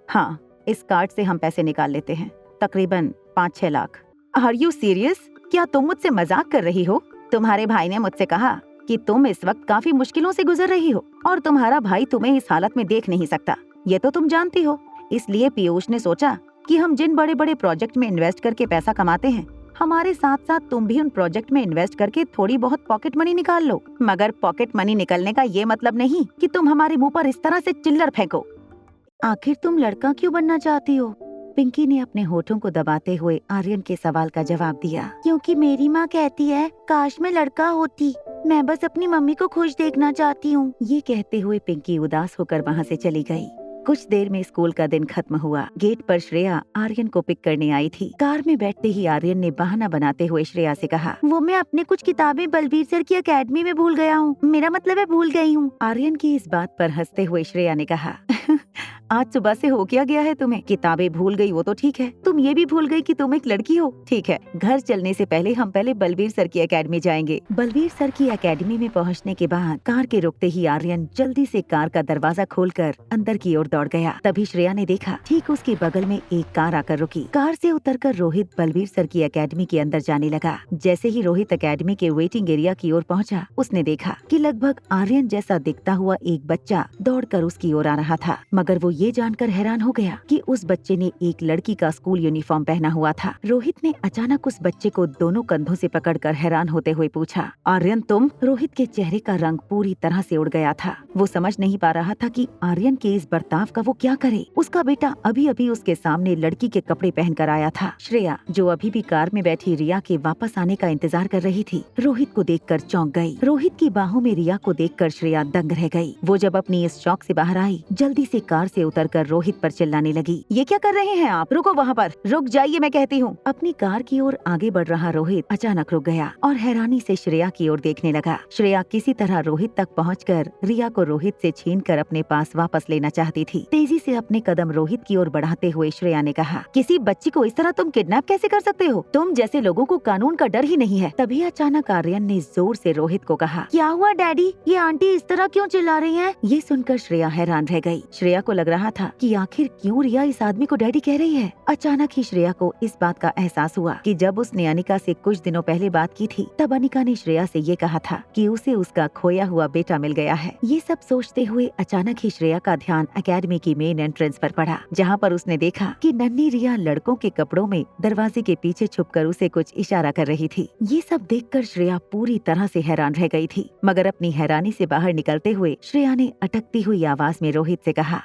हाँ, इस कार्ड से हम पैसे निकाल लेते हैं, तकरीबन 5-6 लाख। Are you serious? क्या तुम मुझसे मजाक कर रही हो? तुम्हारे भाई ने मुझसे कहा कि तुम इस वक्त काफी मुश्किलों से गुजर रही हो और तुम्हारा भाई तुम्हें इस हालत में देख नहीं सकता, ये तो तुम जानती हो। इसलिए पीयूष ने सोचा कि हम जिन बड़े बड़े प्रोजेक्ट में इन्वेस्ट करके पैसा कमाते हैं, हमारे साथ साथ तुम भी उन प्रोजेक्ट में इन्वेस्ट करके थोड़ी बहुत पॉकेट मनी निकाल लो। मगर पॉकेट मनी निकलने का ये मतलब नहीं कि तुम हमारे मुंह पर इस तरह से चिल्लर फेंको। आखिर तुम लड़का क्यों बनना चाहती हो? पिंकी ने अपने होठों को दबाते हुए आर्यन के सवाल का जवाब दिया। क्योंकि मेरी माँ कहती है काश मैं लड़का होती, मैं बस अपनी मम्मी को खुश देखना चाहती हूँ। ये कहते हुए पिंकी उदास होकर वहाँ से चली गई। कुछ देर में स्कूल का दिन खत्म हुआ। गेट पर श्रेया आर्यन को पिक करने आई थी। कार में बैठते ही आर्यन ने बहाना बनाते हुए श्रेया से कहा, वो मैं अपने कुछ किताबें बलबीर सर की एकेडमी में भूल गया हूँ, मेरा मतलब है भूल गई हूँ। आर्यन की इस बात पर हंसते हुए श्रेया ने कहा, आज सुबह से हो क्या गया है तुम्हें? किताबें भूल गई वो तो ठीक है, तुम ये भी भूल गई कि तुम एक लड़की हो। ठीक है, घर चलने से पहले हम पहले बलबीर सर की एकेडमी जाएंगे। बलबीर सर की एकेडमी में पहुंचने के बाद कार के रुकते ही आर्यन जल्दी से कार का दरवाजा खोलकर अंदर की ओर दौड़ गया। तभी श्रेया ने देखा ठीक उसके बगल में एक कार आकर रुकी। कार से उतरकर रोहित बलबीर सर की एकेडमी के अंदर जाने लगा। जैसे ही रोहित एकेडमी के वेटिंग एरिया की ओर पहुँचा, उसने देखा कि लगभग आर्यन जैसा दिखता हुआ एक बच्चा दौड़कर उसकी ओर आ रहा था। मगर वो ये जानकर हैरान हो गया कि उस बच्चे ने एक लड़की का स्कूल यूनिफॉर्म पहना हुआ था। रोहित ने अचानक उस बच्चे को दोनों कंधों से पकड़कर हैरान होते हुए पूछा, आर्यन तुम? रोहित के चेहरे का रंग पूरी तरह से उड़ गया था। वो समझ नहीं पा रहा था कि आर्यन के इस बर्ताव का वो क्या करे। उसका बेटा अभी अभी उसके सामने लड़की के कपड़े पहनकर आया था। श्रेया, जो अभी भी कार में बैठी रिया के वापस आने का इंतजार कर रही थी, रोहित को देखकर चौंक गई। रोहित की बाहों में रिया को देखकर श्रेया दंग रह गई। वो जब अपनी इस शौक से बाहर आई, जल्दी से कार से उतरकर रोहित पर चिल्लाने लगी, ये क्या कर रहे हैं आप? रुको वहाँ पर, रुक जाइए मैं कहती हूँ। अपनी कार की ओर आगे बढ़ रहा रोहित अचानक रुक गया और हैरानी से श्रेया की ओर देखने लगा। श्रेया किसी तरह रोहित तक पहुंचकर रिया को रोहित से छीनकर अपने पास वापस लेना चाहती थी। तेजी से अपने कदम रोहित की ओर बढ़ाते हुए श्रेया ने कहा, किसी बच्ची को इस तरह तुम किडनैप कैसे कर सकते हो? तुम जैसे लोगों को कानून का डर ही नहीं है। तभी अचानक आर्यन ने जोर से रोहित को कहा, क्या हुआ डैडी? ये आंटी इस तरह क्यों चिल्ला रही है? ये सुनकर श्रेया हैरान रह गई। श्रेया को लग रहा था कि आखिर क्यों रिया इस आदमी को डैडी कह रही है। अचानक ही श्रेया को इस बात का एहसास हुआ कि जब उसने अनिका से कुछ दिनों पहले बात की थी, तब अनिका ने श्रेया से ये कहा था कि उसे उसका खोया हुआ बेटा मिल गया है। ये सब सोचते हुए अचानक ही श्रेया का ध्यान एकेडमी की मेन एंट्रेंस पर पड़ा, जहाँ पर उसने देखा कि नन्ही रिया लड़कों के कपड़ों में दरवाजे के पीछे छुपकर उसे कुछ इशारा कर रही थी। ये सब देखकर श्रेया पूरी तरह से हैरान रह गई थी। मगर अपनी हैरानी से बाहर निकलते हुए श्रेया ने अटकती हुई आवाज में रोहित से कहा,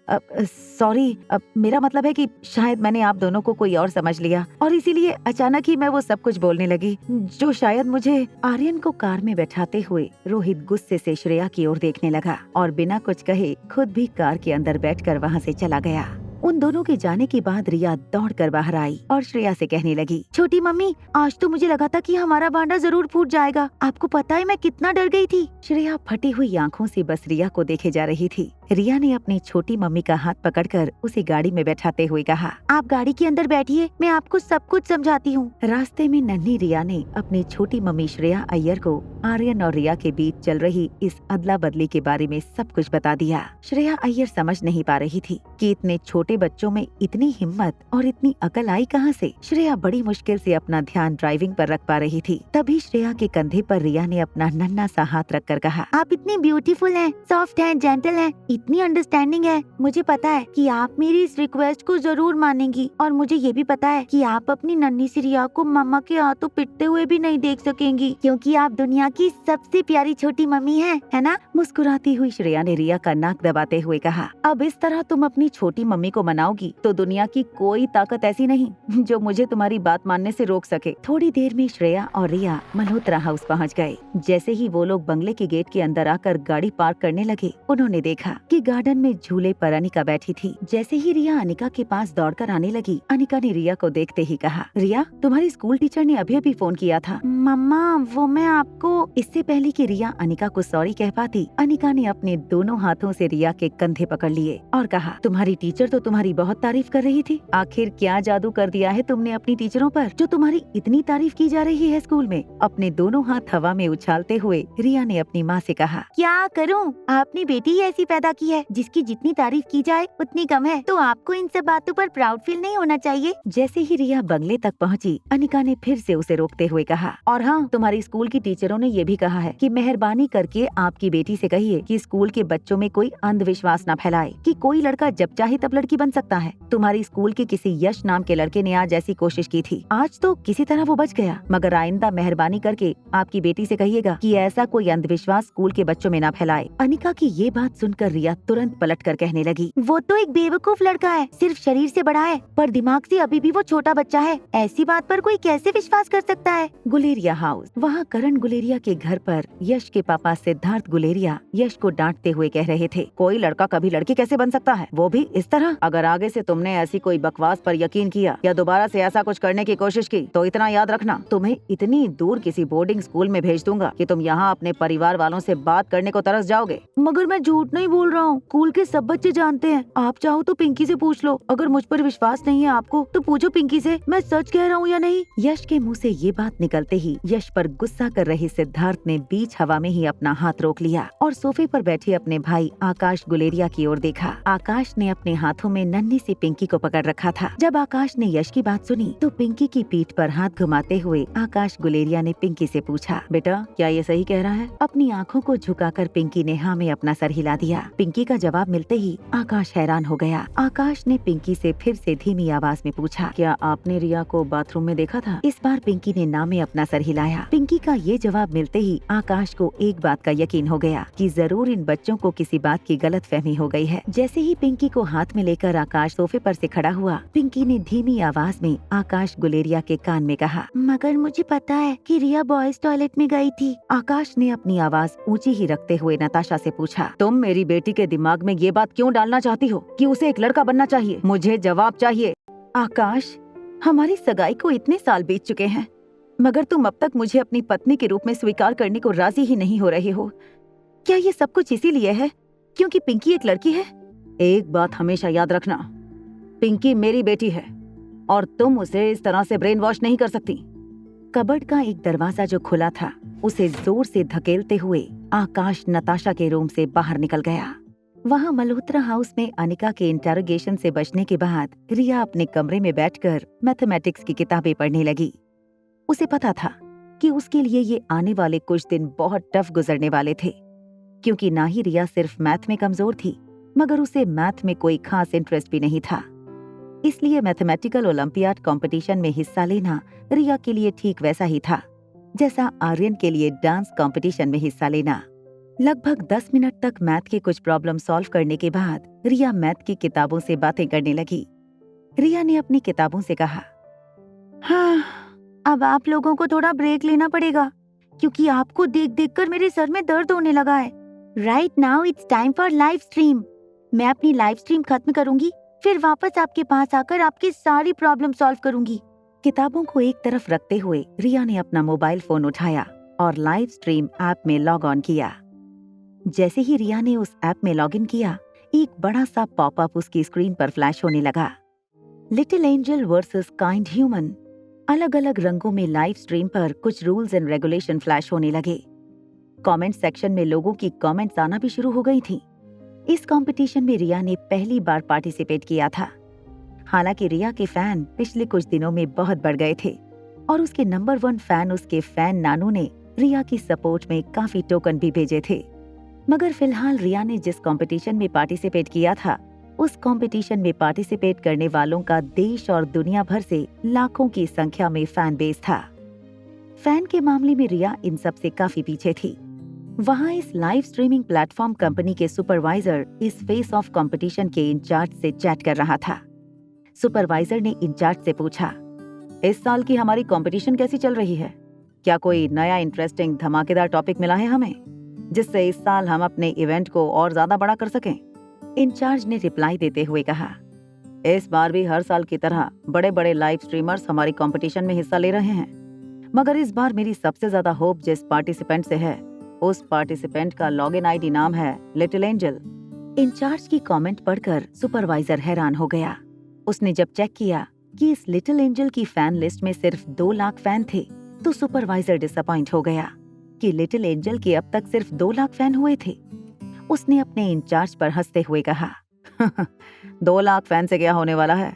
सॉरी, मेरा मतलब है कि शायद मैंने आप दोनों को कोई और समझ लिया और इसीलिए अचानक ही मैं वो सब कुछ बोलने लगी जो शायद मुझे। आर्यन को कार में बैठाते हुए रोहित गुस्से से श्रेया की ओर देखने लगा और बिना कुछ कहे खुद भी कार के अंदर बैठकर वहाँ से चला गया। उन दोनों के जाने के बाद रिया दौड़कर बाहर आई और श्रेया से कहने लगी, छोटी मम्मी, आज तो मुझे लगा था कि हमारा भांडा जरूर फूट जाएगा। आपको पता है मैं कितना डर गई थी। श्रेया फटी हुई आंखों से बस रिया को देखे जा रही थी। रिया ने अपनी छोटी मम्मी का हाथ पकड़कर उसे गाड़ी में बैठाते हुए कहा, आप गाड़ी के अंदर बैठिए, मैं आपको सब कुछ समझाती हूँ। रास्ते में नन्ही रिया ने अपनी छोटी मम्मी श्रेया अय्यर को आर्यन और रिया के बीच चल रही इस अदला बदली के बारे में सब कुछ बता दिया। श्रेया अय्यर समझ नहीं पा रही थी कि इतने छोटे बच्चों में इतनी हिम्मत और इतनी अकल आई कहाँ से। श्रेया बड़ी मुश्किल से अपना ध्यान ड्राइविंग पर रख पा रही थी। तभी श्रेया के कंधे पर रिया ने अपना नन्हा सा हाथ रखकर कहा, आप इतनी ब्यूटीफुल हैं, सॉफ्ट हैं, जेंटल हैं, इतनी अंडरस्टैंडिंग है। मुझे पता है कि आप मेरी इस रिक्वेस्ट को जरूर मानेंगी और मुझे ये भी पता है कि आप अपनी नन्ही सी रिया को मम्मा के हाथों पिटते हुए भी नहीं देख सकेंगी, क्योंकि आप दुनिया की सबसे प्यारी छोटी मम्मी हैं, है ना? मुस्कुराती हुई श्रेया ने रिया का नाक दबाते हुए कहा, अब इस तरह तुम अपनी छोटी मम्मी को मनाओगी तो दुनिया की कोई ताकत ऐसी नहीं जो मुझे तुम्हारी बात मानने से रोक सके। थोड़ी देर में श्रेया और रिया मल्होत्रा हाउस पहुँच गए। जैसे ही वो लोग बंगले के गेट के अंदर आकर गाड़ी पार्क करने लगे, उन्होंने देखा कि गार्डन में झूले पर अनिका बैठी थी। जैसे ही रिया अनिका के पास दौड़कर आने लगी, अनिका ने रिया को देखते ही कहा, रिया, तुम्हारी स्कूल टीचर ने अभी अभी फोन किया था। मम्मा, वो मैं आपको। इससे पहले कि रिया अनिका को सॉरी कह पाती, अनिका ने अपने दोनों हाथों से रिया के कंधे पकड़ लिए और कहा, तुम्हारी टीचर तो तुम्हारी बहुत तारीफ कर रही थी। आखिर क्या जादू कर दिया है तुमने अपनी टीचरों पर जो तुम्हारी इतनी तारीफ की जा रही है स्कूल में? अपने दोनों हाथ हवा में उछालते हुए रिया ने अपनी माँ से कहा, क्या करूँ, आपने बेटी ही ऐसी पैदा की है जिसकी जितनी तारीफ की जाए उतनी कम है, तो आपको इन सब बातों पर प्राउड फील नहीं होना चाहिए। जैसे ही रिया बंगले तक पहुंची, अनिका ने फिर से उसे रोकते हुए कहा, और हाँ, तुम्हारी स्कूल की टीचरों ने ये भी कहा है कि मेहरबानी करके आपकी बेटी से कहिए कि स्कूल के बच्चों में कोई अंधविश्वास न फैलाए कि कोई लड़का जब चाहे तब लड़की बन सकता है। तुम्हारी स्कूल के किसी यश नाम के लड़के ने आज ऐसी कोशिश की थी, आज तो किसी तरह वो बच गया, मगर आइंदा मेहरबानी करके आपकी बेटी से कहिएगा कि ऐसा कोई अंधविश्वास स्कूल के बच्चों में न फैलाए। अनिका की ये बात सुनकर रिया तुरंत पलट कर कहने लगी, वो तो एक बेवकूफ लड़का है, सिर्फ शरीर से बड़ा है पर दिमाग से अभी भी वो छोटा बच्चा है। ऐसी बात पर कोई कैसे विश्वास कर सकता है। गुलेरिया हाउस। वहाँ करण गुलेरिया के घर पर यश के पापा सिद्धार्थ गुलेरिया यश को डांटते हुए कह रहे थे, कोई लड़का कभी लड़की कैसे बन सकता है, वो भी इस तरह। अगर आगे से तुमने ऐसी कोई बकवास पर यकीन किया या दोबारा से ऐसा कुछ करने की कोशिश की तो इतना याद रखना, तुम्हें इतनी दूर किसी बोर्डिंग स्कूल में भेज दूंगा कि तुम यहाँ अपने परिवार वालों से बात करने को तरस जाओगे। मगर मैं झूठ नहीं बोल रहा हूँ, स्कूल के सब बच्चे जानते हैं। आप चाहो तो पिंकी से पूछ लो, अगर मुझ पर विश्वास नहीं है आपको तो पूछो पिंकी से, मैं सच कह रहा हूँ या नहीं। यश के मुंह से ये बात निकलते ही यश पर गुस्सा कर रहे सिद्धार्थ ने बीच हवा में ही अपना हाथ रोक लिया और सोफे पर बैठे अपने भाई आकाश गुलेरिया की ओर देखा। आकाश ने अपने हाथों में नन्ही सी पिंकी को पकड़ रखा था। जब आकाश ने यश की बात सुनी तो पिंकी की पीठ पर हाथ घुमाते हुए आकाश गुलेरिया ने पिंकी से पूछा, बेटा क्या ये सही कह रहा है? अपनी आँखों को झुकाकर पिंकी ने हाँ में अपना सर हिला दिया। पिंकी का जवाब मिलते ही आकाश हैरान हो गया। आकाश ने पिंकी से फिर से धीमी आवाज में पूछा, क्या आपने रिया को बाथरूम में देखा था? इस बार पिंकी ने ना में अपना सर हिलाया। पिंकी का ये जवाब मिलते ही आकाश को एक बात का यकीन हो गया कि जरूर इन बच्चों को किसी बात की गलतफहमी हो गई है। जैसे ही पिंकी को हाथ में लेकर आकाश सोफे पर से खड़ा हुआ, पिंकी ने धीमी आवाज में आकाश गुलेरिया के कान में कहा, मगर मुझे पता है कि रिया बॉयज टॉयलेट में गई थी। आकाश ने अपनी आवाज ऊंची ही रखते हुए नताशा से पूछा, तुम मेरी बेटी के दिमाग में ये बात क्यों डालना चाहती हो कि उसे एक लड़का बनना चाहिए? मुझे जवाब चाहिए। आकाश, हमारी सगाई को इतने साल बीत चुके हैं, मगर तुम अब तक मुझे अपनी पत्नी के रूप में स्वीकार करने को राजी ही नहीं हो रहे हो। क्या ये सब कुछ इसीलिए है क्योंकि पिंकी एक लड़की है? एक बात हमेशा याद रखना, पिंकी मेरी बेटी है और तुम उसे इस तरह से ब्रेन वॉश नहीं कर सकती। कबर्ड का एक दरवाजा जो खुला था उसे जोर से धकेलते हुए आकाश नताशा के रूम से बाहर निकल गया। वहाँ मल्होत्रा हाउस में अनिका के इंटरोगेशन से बचने के बाद रिया अपने कमरे में बैठकर मैथमेटिक्स की किताबें पढ़ने लगी। उसे पता था कि उसके लिए ये आने वाले कुछ दिन बहुत टफ गुजरने वाले थे, क्योंकि ना ही रिया सिर्फ मैथ में कमजोर थी, मगर उसे मैथ में कोई खास इंटरेस्ट भी नहीं था। इसलिए मैथमेटिकल ओलंपियाड कंपटीशन में हिस्सा लेना रिया के लिए ठीक वैसा ही था जैसा आर्यन के लिए डांस कंपटीशन में हिस्सा लेना। लगभग 10 मिनट तक मैथ के कुछ प्रॉब्लम सॉल्व करने के बाद रिया मैथ की किताबों से बातें करने लगी। रिया ने अपनी किताबों से कहा, हाँ, अब आप लोगों को थोड़ा ब्रेक लेना पड़ेगा क्योंकि आपको देख देख कर मेरे सर में दर्द होने लगा है। Right now it's time for live stream. मैं अपनी लाइव स्ट्रीम खत्म करूंगी, फिर वापस आपके पास आकर आपकी सारी प्रॉब्लम सॉल्व करूंगी। किताबों को एक तरफ रखते हुए रिया ने अपना मोबाइल फोन उठाया और लाइव स्ट्रीम ऐप में लॉग ऑन किया। जैसे ही रिया ने उस ऐप में लॉगिन किया, एक बड़ा सा पॉपअप उसकी स्क्रीन पर फ्लैश होने लगा। Little angel versus kind human. अलग अलग रंगों में लाइव स्ट्रीम पर कुछ रूल्स एंड रेगुलेशन फ्लैश होने लगे। कमेंट सेक्शन में लोगों की कमेंट्स आना भी शुरू हो गई थी। इस कंपटीशन में रिया ने पहली बार पार्टिसिपेट किया था। हालांकि रिया के फैन पिछले कुछ दिनों में बहुत बढ़ गए थे और उसके नंबर 1 फैन उसके फैन नानू ने रिया की सपोर्ट में काफी टोकन भी भेजे थे। मगर फिलहाल रिया ने जिस कंपटीशन में पार्टिसिपेट किया था, उस कंपटीशन में पार्टिसिपेट करने वालों का देश और दुनिया भर से लाखों की संख्या में फैन बेस था। फैन के मामले में रिया इन सब से काफी पीछे थी। वहाँ इस लाइव स्ट्रीमिंग प्लेटफॉर्म कंपनी के सुपरवाइजर इस फेस ऑफ कंपटीशन के इंचार्ज से चैट कर रहा था। सुपरवाइजर ने इंचार्ज से पूछा, इस साल की हमारी कंपटीशन कैसी चल रही है? क्या कोई नया इंटरेस्टिंग धमाकेदार टॉपिक मिला है हमें, जिससे इस साल हम अपने इवेंट को और ज्यादा बड़ा कर सकें? इंचार्ज ने रिप्लाई देते हुए कहा, इस बार भी हर साल की तरह बड़े बड़े लाइव स्ट्रीमर्स हमारी कंपटीशन में हिस्सा ले रहे हैं, मगर इस बार मेरी सबसे ज्यादा होप जिस पार्टिसिपेंट से है, उस पार्टिसिपेंट का लॉगिन आईडी नाम है लिटिल एंजल। इंचार्ज की कमेंट पढ़कर सुपरवाइजर हैरान हो गया। उसने जब चेक किया कि इस लिटिल एंजल की फैन लिस्ट में सिर्फ 2 लाख फैन थे, तो सुपरवाइजर डिसअपॉइंट हो गया कि लिटिल एंजल के अब तक सिर्फ 2 लाख फैन हुए थे। उसने अपने इंचार्ज पर हंसते हुए कहा, 2 लाख फैन से क्या होने वाला है?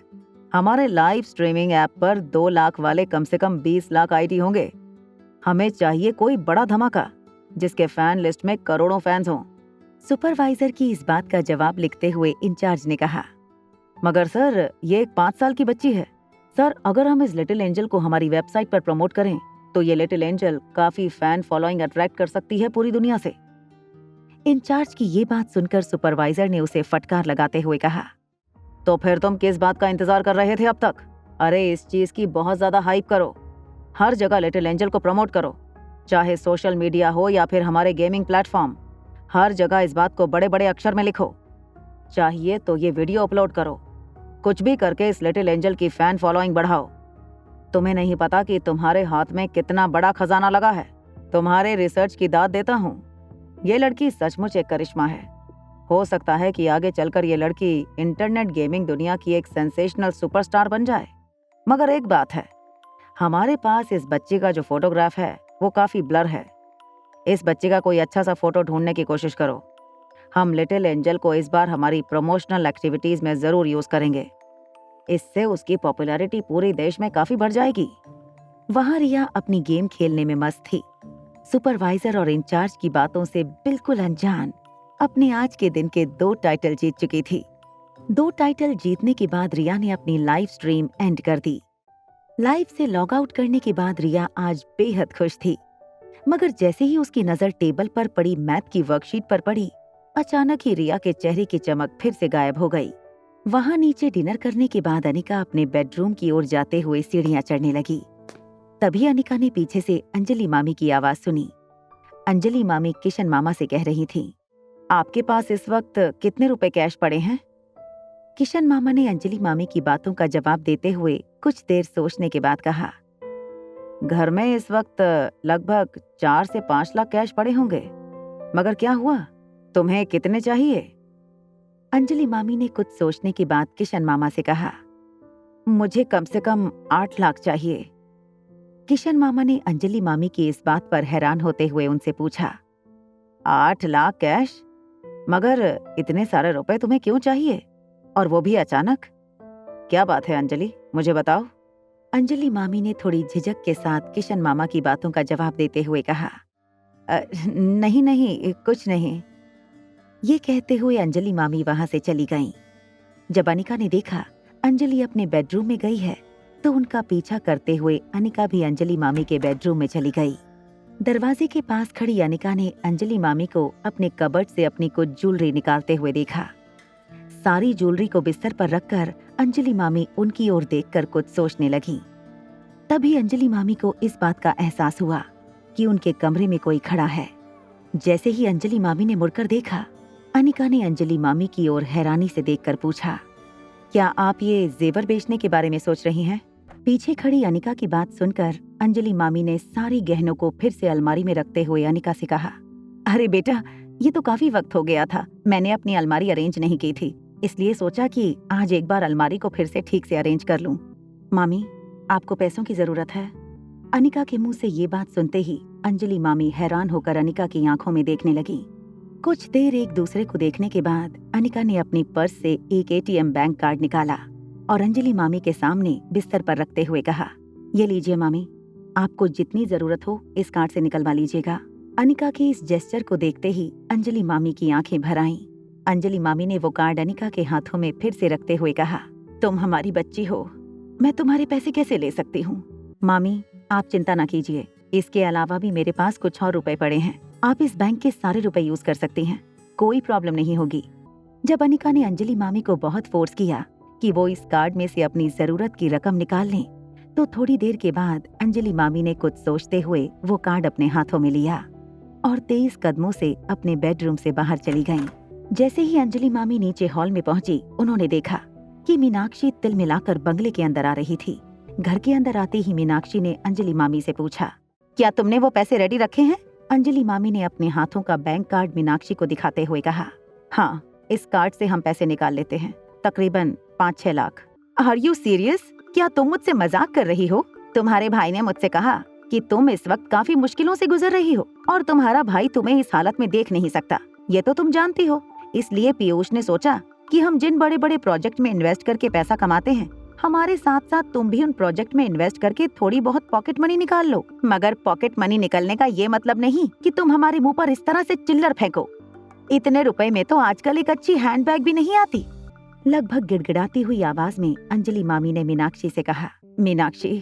हमारे लाइव स्ट्रीमिंग ऐप पर 2 लाख वाले कम से कम 20 लाख आईडी होंगे। हमें चाहिए कोई बड़ा धमाका जिसके फैन लिस्ट में करोड़ों फैंस हों। सुपरवाइजर की इस बात का जवाब लिखते हुए इंचार्ज ने कहा, मगर सर, ये एक 5 साल की बच्ची है। सर, अगर हम इस लिटिल एंजल को हमारी वेबसाइट पर प्रमोट करें तो ये लिटिल एंजल काफी फैन फॉलोइंग अट्रैक्ट कर सकती है पूरी दुनिया से। इंचार्ज की ये बात सुनकर सुपरवाइजर ने उसे फटकार लगाते हुए कहा, तो फिर तुम किस बात का इंतजार कर रहे थे अब तक? अरे, इस चीज की बहुत ज्यादा हाइप करो। हर जगह लिटिल एंजल को प्रमोट करो, चाहे सोशल मीडिया हो या फिर हमारे गेमिंग प्लेटफॉर्म। हर जगह इस बात को बड़े बड़े अक्षर में लिखो। चाहिए तो ये वीडियो अपलोड करो। कुछ भी करके इस लिटिल एंजल की फैन फॉलोइंग बढ़ाओ। तुम्हें नहीं पता कि तुम्हारे हाथ में कितना बड़ा खजाना लगा है। तुम्हारे रिसर्च की दाद देता हूँ। ये लड़की सचमुच एक करिश्मा है। हो सकता है कि आगे चलकर ये लड़की इंटरनेट गेमिंग दुनिया की एक सेंसेशनल सुपरस्टार बन जाए। मगर एक बात है, हमारे पास इस बच्चे का जो फोटोग्राफ है वो काफी ब्लर है। इस बच्चे का कोई अच्छा सा फोटो ढूंढने की कोशिश करो। हम लिटिल एंजल को इस बार हमारी प्रमोशनल एक्टिविटीज में जरूर यूज करेंगे। इससे उसकी पॉपुलैरिटी पूरे देश में काफी बढ़ जाएगी। वहां रिया अपनी गेम खेलने में मस्त थी। सुपरवाइजर और इंचार्ज की बातों से बिल्कुल अनजान अपने आज के दिन के 2 टाइटल जीत चुकी थी। 2 टाइटल जीतने के बाद रिया ने अपनी लाइव स्ट्रीम एंड कर दी। लाइव से लॉग आउट करने के बाद रिया आज बेहद खुश थी। मगर जैसे ही उसकी नजर टेबल पर पड़ी मैथ की वर्कशीट पर पड़ी, अचानक ही रिया के चेहरे की चमक फिर से गायब हो गई। वहां नीचे डिनर करने के बाद अनिका अपने बेडरूम की ओर जाते हुए सीढ़ियां चढ़ने लगी। तभी अनिका ने पीछे से अंजलि मामी की आवाज सुनी। अंजलि मामी किशन मामा से कह रही थी, आपके पास इस वक्त कितने रुपए कैश पड़े हैं? किशन मामा ने अंजलि मामी की बातों का जवाब देते हुए कुछ देर सोचने के बाद कहा, घर में इस वक्त लगभग 4 से 5 लाख कैश पड़े होंगे। मगर क्या हुआ? तुम्हें कितने चाहिए? अंजलि मामी ने कुछ सोचने के बाद किशन मामा से कहा, मुझे कम से कम 8 लाख चाहिए। किशन मामा ने अंजलि मामी की इस बात पर हैरान होते हुए उनसे पूछा, 8 लाख कैश? मगर इतने सारे रुपए तुम्हें क्यों चाहिए, और वो भी अचानक? क्या बात है अंजलि, मुझे बताओ। अंजलि मामी ने थोड़ी झिझक के साथ किशन मामा की बातों का जवाब देते हुए कहा, नहीं नहीं, कुछ नहीं। ये कहते हुए अंजलि मामी वहां से चली गईं। जब अनिका ने देखा अंजलि अपने बेडरूम में गई है तो उनका पीछा करते हुए अनिका भी अंजलि मामी के बेडरूम में चली गई। दरवाजे के पास खड़ी अनिका ने अंजलि मामी को अपने कबर्ड से अपनी कुछ ज्वेलरी निकालते हुए देखा। सारी ज्वेलरी को बिस्तर पर रखकर अंजलि मामी उनकी ओर देखकर कुछ सोचने लगी। तभी अंजलि मामी को इस बात का एहसास हुआ कि उनके कमरे में कोई खड़ा है। जैसे ही अंजलि मामी ने मुड़कर देखा, अनिका ने अंजलि मामी की ओर हैरानी से देखकर पूछा, क्या आप ये जेवर बेचने के बारे में सोच रही हैं? पीछे खड़ी अनिका की बात सुनकर अंजलि मामी ने सारे गहनों को फिर से अलमारी में रखते हुए अनिका से कहा, अरे बेटा, ये तो काफी वक्त हो गया था, मैंने अपनी अलमारी अरेंज नहीं की थी, इसलिए सोचा कि आज एक बार अलमारी को फिर से ठीक से अरेंज कर लूं। मामी, आपको पैसों की जरूरत है? अनिका के मुंह से ये बात सुनते ही अंजलि मामी हैरान होकर अनिका की आंखों में देखने लगी। कुछ देर एक दूसरे को देखने के बाद अनिका ने अपनी पर्स से एक एटीएम बैंक कार्ड निकाला और अंजलि मामी के सामने बिस्तर पर रखते हुए कहा, ये लीजिए मामी, आपको जितनी जरूरत हो इस कार्ड से निकलवा लीजिएगा। अनिका के इस जेस्चर को देखते ही अंजलि मामी की आंखें भर आईं। अंजलि मामी ने वो कार्ड अनिका के हाथों में फिर से रखते हुए कहा, तुम हमारी बच्ची हो, मैं तुम्हारे पैसे कैसे ले सकती हूँ? मामी, आप चिंता ना कीजिए, इसके अलावा भी मेरे पास कुछ और रुपए पड़े हैं, आप इस बैंक के सारे रुपए यूज कर सकती हैं, कोई प्रॉब्लम नहीं होगी। जब अनिका ने अंजलि मामी को बहुत फोर्स किया कि वो इस कार्ड में से अपनी जरूरत की रकम निकाल लें, तो थोड़ी देर के बाद अंजलि मामी ने कुछ सोचते हुए वो कार्ड अपने हाथों में लिया और तेज कदमों से अपने बेडरूम से बाहर चली गईं। जैसे ही अंजलि मामी नीचे हॉल में पहुंची, उन्होंने देखा कि मीनाक्षी तिल मिलाकर बंगले के अंदर आ रही थी। घर के अंदर आते ही मीनाक्षी ने अंजलि मामी से पूछा, क्या तुमने वो पैसे रेडी रखे हैं? अंजलि मामी ने अपने हाथों का बैंक कार्ड मीनाक्षी को दिखाते हुए कहा, हाँ, इस कार्ड से हम पैसे निकाल लेते हैं, तकरीबन 5-6 लाख। Are you serious? क्या तुम मुझसे मजाक कर रही हो? तुम्हारे भाई ने मुझसे कहा कि तुम इस वक्त काफी मुश्किलों से गुजर रही हो और तुम्हारा भाई तुम्हें इस हालत में देख नहीं सकता। ये तो तुम जानती हो। इसलिए पीयूष ने सोचा कि हम जिन बड़े बड़े प्रोजेक्ट में इन्वेस्ट करके पैसा कमाते हैं, हमारे साथ साथ तुम भी उन प्रोजेक्ट में इन्वेस्ट करके थोड़ी बहुत पॉकेट मनी निकाल लो। मगर पॉकेट मनी निकलने का ये मतलब नहीं कि तुम हमारे मुंह पर इस तरह से चिल्लर फेंको। इतने रुपए में तो आजकल एक अच्छी हैंडबैग भी नहीं आती। लगभग गिड़गिड़ाती हुई आवाज में अंजलि मामी ने मीनाक्षी से कहा, मीनाक्षी,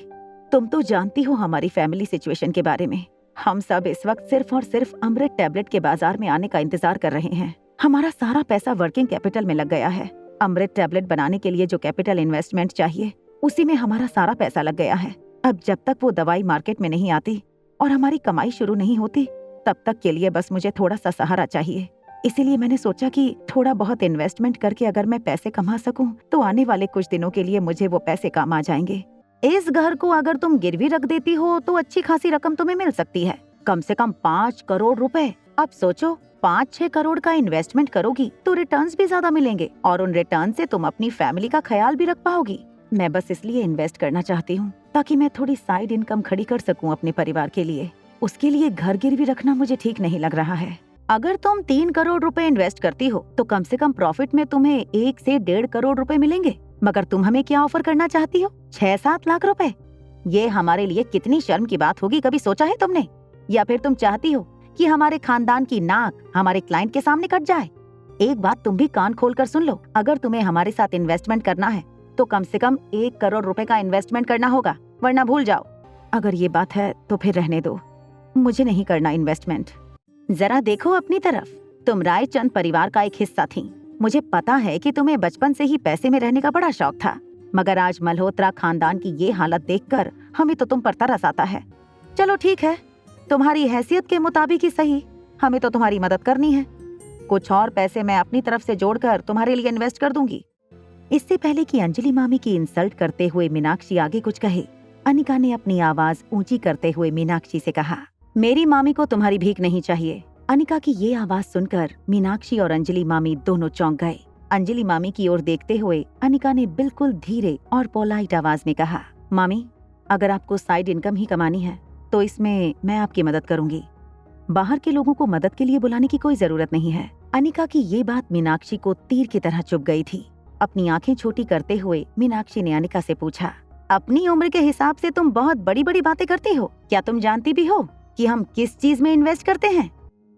तुम तो जानती हो हमारी फैमिली सिचुएशन के बारे में। हम सब इस वक्त सिर्फ और सिर्फ अमृत टैबलेट के बाजार में आने का इंतजार कर रहे हैं। हमारा सारा पैसा वर्किंग कैपिटल में लग गया है। अमृत टैबलेट बनाने के लिए जो कैपिटल इन्वेस्टमेंट चाहिए, उसी में हमारा सारा पैसा लग गया है। अब जब तक वो दवाई मार्केट में नहीं आती और हमारी कमाई शुरू नहीं होती, तब तक के लिए बस मुझे थोड़ा सा सहारा चाहिए। इसीलिए मैंने सोचा कि थोड़ा बहुत इन्वेस्टमेंट करके अगर मैं पैसे कमा सकूं, तो आने वाले कुछ दिनों के लिए मुझे वो पैसे काम आ जाएंगे। इस घर को अगर तुम गिरवी रख देती हो तो अच्छी खासी रकम तुम्हें मिल सकती है, कम से कम 5 करोड़ रुपए। अब सोचो, 5-6 करोड़ का इन्वेस्टमेंट करोगी तो रिटर्न्स भी ज्यादा मिलेंगे और उन रिटर्न से तुम अपनी फैमिली का ख्याल भी रख पाओगी। मैं बस इसलिए इन्वेस्ट करना चाहती हूँ ताकि मैं थोड़ी साइड इनकम खड़ी कर सकूँ अपने परिवार के लिए। उसके लिए घर गिरवी रखना मुझे ठीक नहीं लग रहा है। अगर तुम 3 करोड़ रुपए इन्वेस्ट करती हो तो कम से कम प्रॉफिट में तुम्हें 1 से 1.5 करोड़ रुपए मिलेंगे। मगर तुम हमें क्या ऑफर करना चाहती हो? 6-7 लाख रुपए। ये हमारे लिए कितनी शर्म की बात होगी, कभी सोचा है तुमने? या फिर तुम चाहती हो कि हमारे खानदान की नाक हमारे क्लाइंट के सामने कट जाए? एक बात तुम भी कान खोल कर सुन लो, अगर तुम्हें हमारे साथ इन्वेस्टमेंट करना है तो कम से कम 1 करोड़ रुपए का इन्वेस्टमेंट करना होगा, वरना भूल जाओ। अगर ये बात है तो फिर रहने दो, मुझे नहीं करना इन्वेस्टमेंट। जरा देखो अपनी तरफ, तुम रायचंद परिवार का एक हिस्सा थी। मुझे पता है कि तुम्हें बचपन से ही पैसे में रहने का बड़ा शौक था, मगर आज मल्होत्रा खानदान की ये हालत देखकर हमें तो तुम पर तरस आता है। चलो ठीक है, तुम्हारी हैसियत के मुताबिक ही सही, हमें तो तुम्हारी मदद करनी है। कुछ और पैसे मैं अपनी तरफ से जोड़कर तुम्हारे लिए इन्वेस्ट कर दूंगी। इससे पहले कि अंजलि मामी की इंसल्ट करते हुए मीनाक्षी आगे कुछ कहे, अनिका ने अपनी आवाज ऊंची करते हुए मीनाक्षी से कहा, मेरी मामी को तुम्हारी भीख नहीं चाहिए। अनिका की ये आवाज सुनकर मीनाक्षी और अंजलि मामी दोनों चौंक गए। अंजलि मामी की ओर देखते हुए अनिका ने बिल्कुल धीरे और पोलाइट आवाज में कहा, मामी, अगर आपको साइड इनकम ही कमानी है तो इसमें मैं आपकी मदद करूंगी। बाहर के लोगों को मदद के लिए बुलाने की कोई जरूरत नहीं है। अनिका की ये बात मीनाक्षी को तीर की तरह चुभ गई थी। अपनी आंखें छोटी करते हुए मीनाक्षी ने अनिका से पूछा, अपनी उम्र के हिसाब से तुम बहुत बड़ी बड़ी बातें करती हो। क्या तुम जानती भी हो कि हम किस चीज में इन्वेस्ट करते हैं?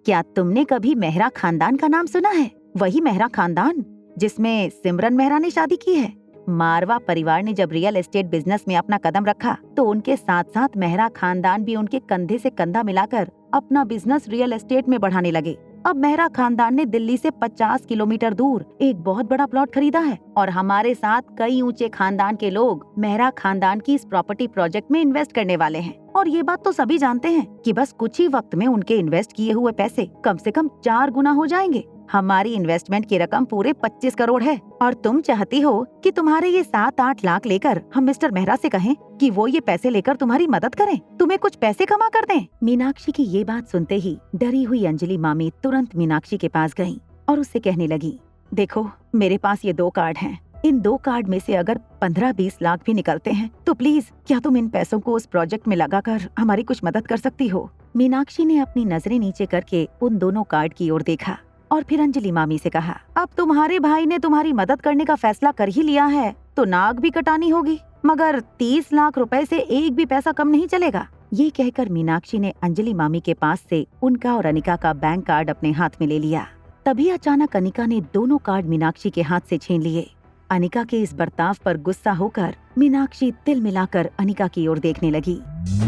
क्या तुमने कभी मेहरा खानदान का नाम सुना है? वही मेहरा खानदान जिसमें सिमरन मेहरा ने शादी की है। मारवा परिवार ने जब रियल एस्टेट बिजनेस में अपना कदम रखा तो उनके साथ साथ मेहरा खानदान भी उनके कंधे से कंधा मिलाकर अपना बिजनेस रियल एस्टेट में बढ़ाने लगे। अब मेहरा खानदान ने दिल्ली से 50 किलोमीटर दूर एक बहुत बड़ा प्लॉट खरीदा है और हमारे साथ कई ऊंचे खानदान के लोग मेहरा खानदान की इस प्रॉपर्टी प्रोजेक्ट में इन्वेस्ट करने वाले हैं। और ये बात तो सभी जानते हैं कि बस कुछ ही वक्त में उनके इन्वेस्ट किए हुए पैसे कम से कम 4 गुना हो जाएंगे। हमारी इन्वेस्टमेंट की रकम पूरे 25 करोड़ है और तुम चाहती हो कि तुम्हारे ये 7-8 लाख लेकर हम मिस्टर मेहरा से कहें कि वो ये पैसे लेकर तुम्हारी मदद करें, तुम्हें कुछ पैसे कमा कर दें। मीनाक्षी की ये बात सुनते ही डरी हुई अंजलि मामी तुरंत मीनाक्षी के पास गयी और उससे कहने लगी, देखो, मेरे पास ये 2 कार्ड हैं। इन 2 कार्ड में से अगर 15-20 लाख भी निकलते हैं तो प्लीज क्या तुम इन पैसों को उस प्रोजेक्ट में लगाकर हमारी कुछ मदद कर सकती हो? मीनाक्षी ने अपनी नजरें नीचे करके उन दोनों कार्ड की ओर देखा और फिर अंजलि मामी से कहा, अब तुम्हारे भाई ने तुम्हारी मदद करने का फैसला कर ही लिया है तो नाक भी कटानी होगी, मगर 30 लाख रुपए से एक भी पैसा कम नहीं चलेगा। ये कहकर मीनाक्षी ने अंजलि मामी के पास से उनका और अनिका का बैंक कार्ड अपने हाथ में ले लिया। तभी अचानक अनिका ने दोनों कार्ड मीनाक्षी के हाथ से छीन लिए। अनिका के इस बर्ताव पर गुस्सा होकर मीनाक्षी तिल मिलाकर अनिका की ओर देखने लगी।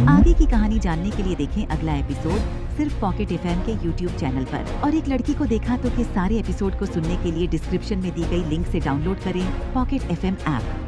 आगे की कहानी जानने के लिए देखें अगला एपिसोड सिर्फ पॉकेट एफएम के YouTube चैनल पर। और एक लड़की को देखा तो के सारे एपिसोड को सुनने के लिए डिस्क्रिप्शन में दी गई लिंक से डाउनलोड करें पॉकेट एफएम ऐप।